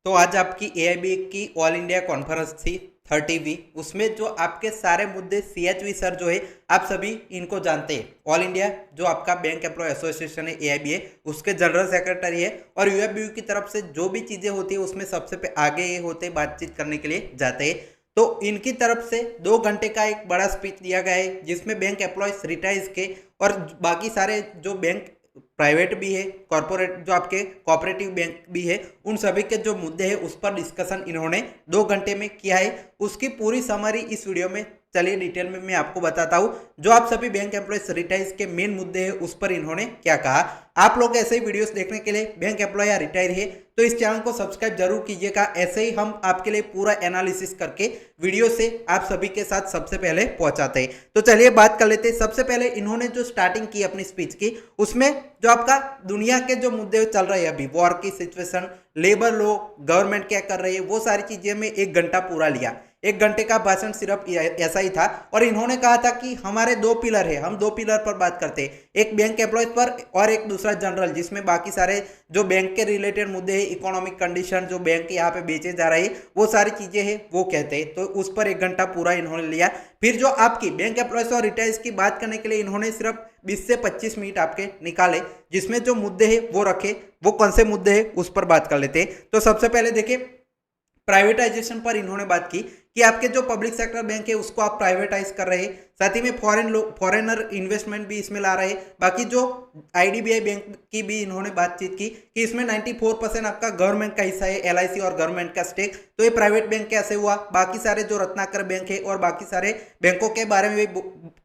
तो आज आपकी एआईबी की ऑल इंडिया कॉन्फ्रेंस थी 30वीं। उसमें जो आपके सारे मुद्दे सीएचवी सर जो है आप सभी इनको जानते हैं। ऑल इंडिया जो आपका बैंक एम्प्लॉय एसोसिएशन है एआईबी है उसके जनरल सेक्रेटरी है और यूएफबीयू की तरफ से जो भी चीज़ें होती है उसमें सबसे आगे ये होते बातचीत करने के लिए जाते हैं। तो इनकी तरफ से 2 घंटे का एक बड़ा स्पीच दिया गया है जिसमें बैंक एम्प्लॉयज रिटायर्स के और बाकी सारे जो बैंक प्राइवेट भी है कॉरपोरेट जो आपके कोऑपरेटिव बैंक भी है उन सभी के जो मुद्दे हैं उस पर डिस्कशन इन्होंने 2 घंटे में किया है। उसकी पूरी समरी इस वीडियो में चलिए डिटेल में मैं आपको बताता हूँ जो आप सभी बैंक एम्प्लॉयज रिटायर्स के मेन मुद्दे हैं उस पर इन्होंने क्या कहा। आप लोग ऐसे ही वीडियोस देखने के लिए बैंक एम्प्लॉय या रिटायर है तो इस चैनल को सब्सक्राइब जरूर कीजिएगा। ऐसे ही हम आपके लिए पूरा एनालिसिस करके वीडियो से आप सभी के साथ सबसे पहले पहुंचाते हैं। तो चलिए बात कर लेते हैं। सबसे पहले इन्होंने जो स्टार्टिंग की अपनी स्पीच की उसमें जो आपका दुनिया के जो मुद्दे चल रहे हैं अभी वॉर की सिचुएशन, लेबर लॉ, गवर्नमेंट क्या कर रही है, वो सारी चीजें में 1 घंटा पूरा लिया। 1 घंटे का भाषण सिर्फ ऐसा ही था और इन्होंने कहा था कि हमारे 2 पिलर है, हम 2 पिलर पर बात करते हैं, एक बैंक एम्प्लॉयज पर और एक दूसरा जनरल, जिसमें बाकी सारे जो बैंक के रिलेटेड मुद्दे हैं, इकोनॉमिक कंडीशन, जो बैंक यहाँ पे बेचे जा रहे हैं वो सारी चीजें हैं वो कहते हैं। तो उस पर 1 घंटा पूरा इन्होंने लिया। फिर जो आपकी बैंक एम्प्लॉयज और रिटायर्स की बात करने के लिए इन्होंने सिर्फ 20 से 25 मिनट आपके निकाले जिसमें जो मुद्दे हैं वो रखे। वो कौन से मुद्दे हैं उस पर बात कर लेते हैं। तो सबसे पहले देखिए प्राइवेटाइजेशन पर इन्होंने बात की कि आपके जो पब्लिक सेक्टर बैंक है उसको आप प्राइवेटाइज कर रहे हैं, साथ ही में फॉरेनर इन्वेस्टमेंट भी इसमें ला रहे हैं। बाकी जो आईडीबीआई बैंक की भी इन्होंने बातचीत की कि इसमें 94% आपका गवर्नमेंट का हिस्सा है, एलआईसी और गवर्नमेंट का स्टेक, तो ये प्राइवेट बैंक कैसे हुआ। बाकी सारे जो रत्नाकर बैंक है और बाकी सारे बैंकों के बारे में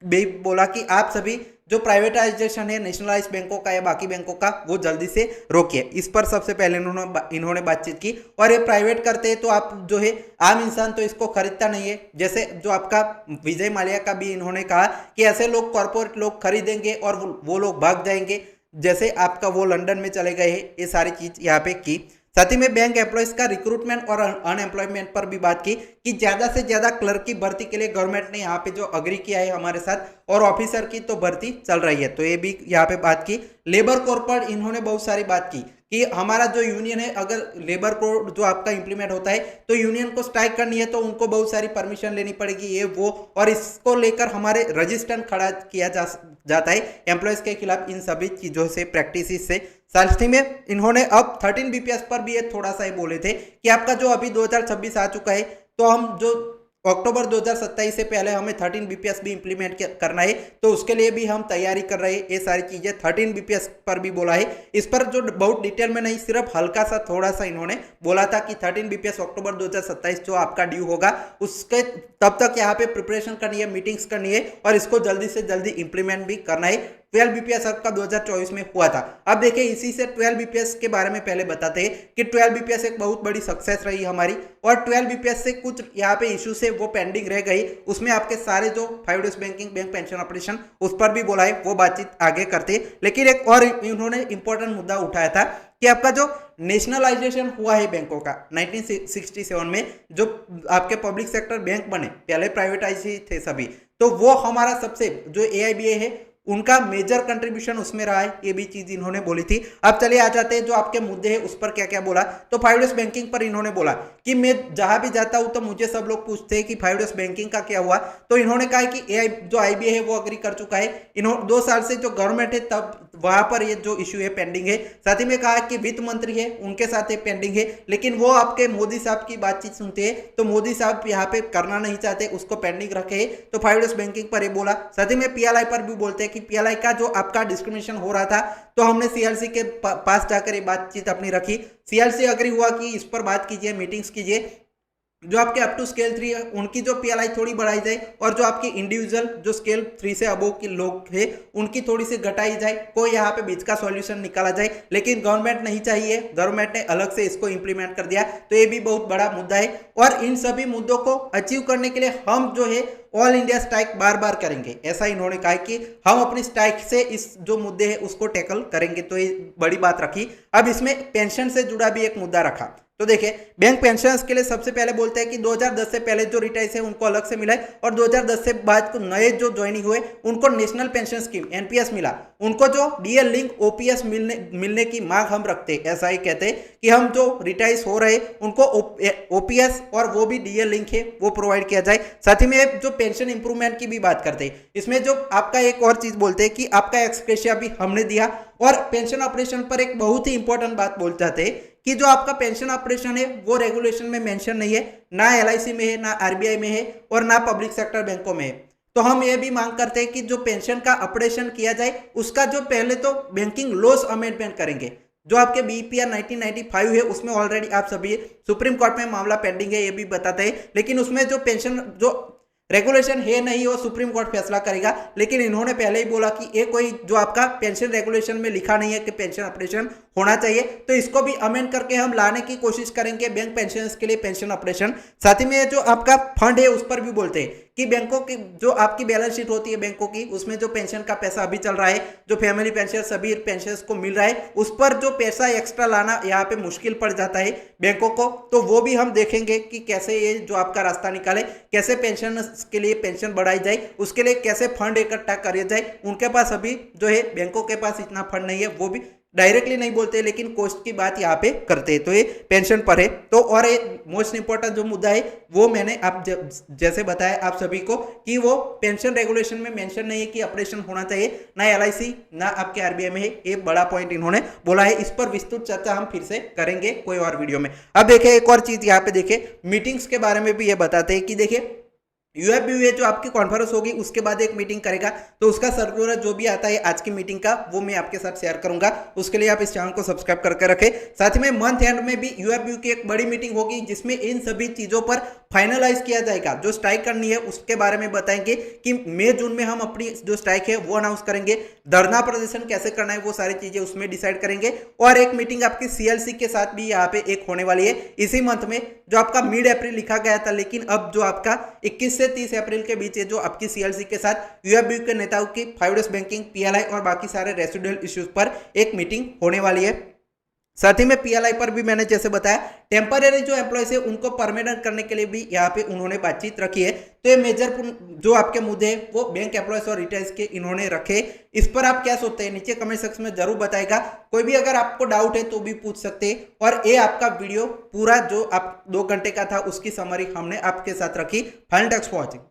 भी बोला कि आप सभी जो प्राइवेटाइजेशन है नेशनलाइज बैंकों का या बाकी बैंकों का वो जल्दी से रोकिए। इस पर सबसे पहले इन्होंने बातचीत की। और ये प्राइवेट करते हैं तो आप जो है आम इंसान तो इसको खरीदता नहीं है। जैसे जो आपका विजय माल्या का भी इन्होंने कहा कि ऐसे लोग कॉर्पोरेट लोग खरीदेंगे और वो लोग भाग जाएंगे, जैसे आपका वो लंदन में चले गए हैं। ये सारी चीज यहाँ पे की। साथ ही में बैंक एम्प्लॉयज का रिक्रूटमेंट और अनएम्प्लॉयमेंट पर भी बात की कि ज्यादा से ज्यादा क्लर्क की भर्ती के लिए गवर्नमेंट ने यहाँ पे जो अग्री किया है हमारे साथ और ऑफिसर की तो भर्ती चल रही है, तो ये भी यहाँ पे बात की। लेबर कोड पर इन्होंने बहुत सारी बात की कि हमारा जो यूनियन है अगर लेबर कोड जो आपका इंप्लीमेंट होता है तो यूनियन को स्ट्राइक करनी है तो उनको बहुत सारी परमिशन लेनी पड़ेगी ये वो, और इसको लेकर हमारे रजिस्टर खड़ा किया जाता है एम्प्लॉयज के खिलाफ। इन सभी चीजों से प्रैक्टिस से साथ ही में इन्होंने अब 13 बीपीएस पर भी ये थोड़ा सा ही बोले थे कि आपका जो अभी 2026 आ चुका है तो हम जो अक्टूबर 2027 से पहले हमें 13 बीपीएस भी इंप्लीमेंट करना है तो उसके लिए भी हम तैयारी कर रहे हैं। ये सारी चीजें 13 बीपीएस पर भी बोला है। इस पर जो बहुत डिटेल में नहीं सिर्फ हल्का सा थोड़ा सा इन्होंने बोला था कि 13 बीपीएस अक्टूबर 2027 जो आपका ड्यू होगा उसके तब तक यहाँ पे प्रिपरेशन करनी है, मीटिंग्स करनी है और इसको जल्दी से जल्दी इंप्लीमेंट भी करना है। 12 बीपीएस आपका 2024 में हुआ था। अब देखिए इसी से 12 बीपीएस के बारे में पहले बताते हैं कि 12 बीपीएस एक बहुत बड़ी सक्सेस रही हमारी और 12 बीपीएस से कुछ यहाँ पे इशू से वो पेंडिंग रह गई। उसमें आपके सारे जो 5 days banking bank pension operation उस पर भी बोला है, वो बातचीत आगे करते। लेकिन एक और इन्होंने इंपॉर्टेंट मुद्दा उठाया था कि आपका जो नेशनलाइजेशन हुआ है बैंकों का 1967 में, जो आपके पब्लिक सेक्टर बैंक बने पहले प्राइवेटाइज ही थे सभी, तो वो हमारा सबसे जो एआईबीआई है उनका मेजर कंट्रीब्यूशन उसमें रहा है। ये भी चीज इन्होंने बोली थी। अब चलिए आ जाते हैं जो आपके मुद्दे हैं उस पर क्या क्या बोला। तो 5 डेज बैंकिंग पर इन्होंने बोला कि मैं जहां भी जाता हूं तो मुझे सब लोग पूछते हैं कि 5 डेज बैंकिंग का क्या हुआ। तो इन्होंने कहा कि एआई जो आईबीआई है वो अग्री कर चुका है। इन्होंने 2 साल से जो गवर्नमेंट है तब वहां पर ये जो इश्यू है पेंडिंग है। साथ ही में कहा कि वित्त मंत्री है उनके साथ पेंडिंग है, लेकिन वो आपके मोदी साहब की बातचीत सुनते हैं तो मोदी साहब यहाँ पे करना नहीं चाहते, उसको पेंडिंग रखे। तो 5 डेज बैंकिंग पर ये बोला। साथ ही में पीएलआई पर भी बोलते हैं कि पीएलआई का जो आपका डिस्क्रिमिनेशन हो रहा था तो हमने सीएलसी के पास जाकर ये बातचीत अपनी रखी। सीएलसी अग्री हुआ कि इस पर बात कीजिए, मीटिंग्स कीजिए। जो आपके अप टू स्केल 3 है उनकी जो पीएलआई थोड़ी बढ़ाई जाए और जो आपकी इंडिविजुअल जो स्केल 3 से अबोव के लोग हैं उनकी थोड़ी सी घटाई जाए, कोई यहाँ पे बीच का सॉल्यूशन निकाला जाए। लेकिन गवर्नमेंट नहीं चाहिए, गवर्नमेंट ने अलग से इसको इंप्लीमेंट कर दिया, तो ये भी बहुत बड़ा मुद्दा है। और इन सभी मुद्दों को अचीव करने के लिए हम जो है ऑल इंडिया स्ट्राइक बार बार करेंगे, ऐसा इन्होंने कहा कि हम अपनी स्ट्राइक से इस जो मुद्दे हैं उसको टैकल करेंगे। तो ये बड़ी बात रखी। अब इसमें पेंशन से जुड़ा भी एक मुद्दा रखा तो देखिए बैंक पेंशनर्स के लिए सबसे पहले बोलते हैं कि 2010 से पहले जो रिटायर्स है उनको अलग से मिला है और 2010 से बाद को नए जो ज्वाइनिंग हुए उनको नेशनल पेंशन स्कीम एनपीएस मिला। उनको जो डीएल लिंक ओपीएस मिलने की मांग हम रखते हैं। ऐसा ही कहते हैं कि हम जो रिटायर्स हो रहे उनको ओपीएस और वो भी डीएल लिंक है वो प्रोवाइड किया जाए। साथ ही में जो पेंशन इंप्रूवमेंट की भी बात करते हैं, इसमें जो आपका एक और चीज बोलते हैं कि आपका एक्सग्रेशिया भी हमने दिया। और पेंशन ऑपरेशन पर एक बहुत ही इंपॉर्टेंट बात बोल जाते हैं कि जो आपका पेंशन ऑपरेशन है वो रेगुलेशन में मेंशन नहीं है, ना एलआईसी में है, ना आरबीआई में है और ना पब्लिक सेक्टर बैंकों में है। तो हम ये भी मांग करते हैं कि जो पेंशन का ऑपरेशन किया जाए उसका जो पहले तो बैंकिंग लॉस अमेंडमेंट करेंगे। जो आपके बीपीआर 1995 है उसमें ऑलरेडी आप सभी सुप्रीम कोर्ट में मामला पेंडिंग है ये भी बताते हैं, लेकिन उसमें जो पेंशन जो रेगुलेशन है नहीं वो सुप्रीम कोर्ट फैसला करेगा। लेकिन इन्होंने पहले ही बोला कि ये कोई जो आपका पेंशन रेगुलेशन में लिखा नहीं है कि पेंशन ऑपरेशन होना चाहिए, तो इसको भी अमेंड करके हम लाने की कोशिश करेंगे बैंक पेंशनर्स के लिए पेंशन ऑपरेशन। साथ ही में जो आपका फंड है उस पर भी बोलते हैं कि बैंकों की जो आपकी बैलेंस शीट होती है बैंकों की, उसमें जो पेंशन का पैसा अभी चल रहा है, जो फैमिली पेंशन सभी पेंशनर्स को मिल रहा है, उस पर जो पैसा एक्स्ट्रा लाना यहाँ पे मुश्किल पड़ जाता है बैंकों को। तो वो भी हम देखेंगे कि कैसे ये जो आपका रास्ता निकाले, कैसे पेंशन के लिए पेंशन बढ़ाई जाए, उसके लिए कैसे फंड इकट्ठा किया जाए। उनके पास अभी जो है बैंकों के पास इतना फंड नहीं है, वो भी डायरेक्टली नहीं बोलते लेकिन कॉस्ट की बात यहाँ पे करते हैं। तो ये पेंशन पर है। तो और एक मोस्ट इंपॉर्टेंट जो मुद्दा है वो मैंने आप जैसे बताया आप सभी को कि वो पेंशन रेगुलेशन में मेंशन नहीं है कि ऑपरेशन होना चाहिए, ना एलआईसी ना आपके आरबीआई में है। एक बड़ा पॉइंट इन्होंने बोला है। इस पर विस्तृत चर्चा हम फिर से करेंगे कोई और वीडियो में। अब देखिए एक और चीज यहाँ पे देखिए मीटिंग्स के बारे में भी ये बताते हैं कि देखिए यूएफबीयू जो आपकी कॉन्फ्रेंस होगी उसके बाद एक मीटिंग करेगा, तो उसका सर्कुलर जो भी आता है आज की मीटिंग का वो मैं आपके साथ शेयर करूंगा। उसके लिए आप इस चैनल को सब्सक्राइब करके रखें। साथ ही में मंथ एंड में भी यूएफबीयू की एक बड़ी मीटिंग होगी जिसमें इन सभी चीजों पर फाइनलाइज किया जाएगा। जो स्ट्राइक करनी है उसके बारे में बताएंगे कि मई जून में हम अपनी जो स्ट्राइक है वो अनाउंस करेंगे। धरना प्रदर्शन कैसे करना है वो सारी चीजें उसमें डिसाइड करेंगे। और एक मीटिंग आपकी सीएलसी के साथ भी यहाँ पे एक होने वाली है इसी मंथ में, जो आपका मिड अप्रैल लिखा गया था लेकिन अब जो आपका 21 से 30 अप्रैल के बीच है, जो आपकी सीएलसी के साथ यूएफबीयू के नेताओं की 5 डेज बैंकिंग, पीएलआई और बाकी सारे रेसिडुअल इश्यूज पर एक मीटिंग होने वाली है। साथ ही में पीएलआई पर भी मैंने जैसे बताया टेम्पररी जो एम्प्लॉयज है उनको परमानेंट करने के लिए भी यहाँ पे उन्होंने बातचीत रखी है। तो ये मेजर जो आपके मुद्दे हैं वो बैंक एम्प्लॉयज और रिटायर्स के इन्होंने रखे। इस पर आप क्या सोचते हैं नीचे कमेंट सेक्शन में जरूर बताएगा। कोई भी अगर आपको डाउट है तो भी पूछ सकते हैं। और ये आपका वीडियो पूरा जो आप 2 घंटे का था उसकी समरी हमने आपके साथ रखी। Final thanks for watching.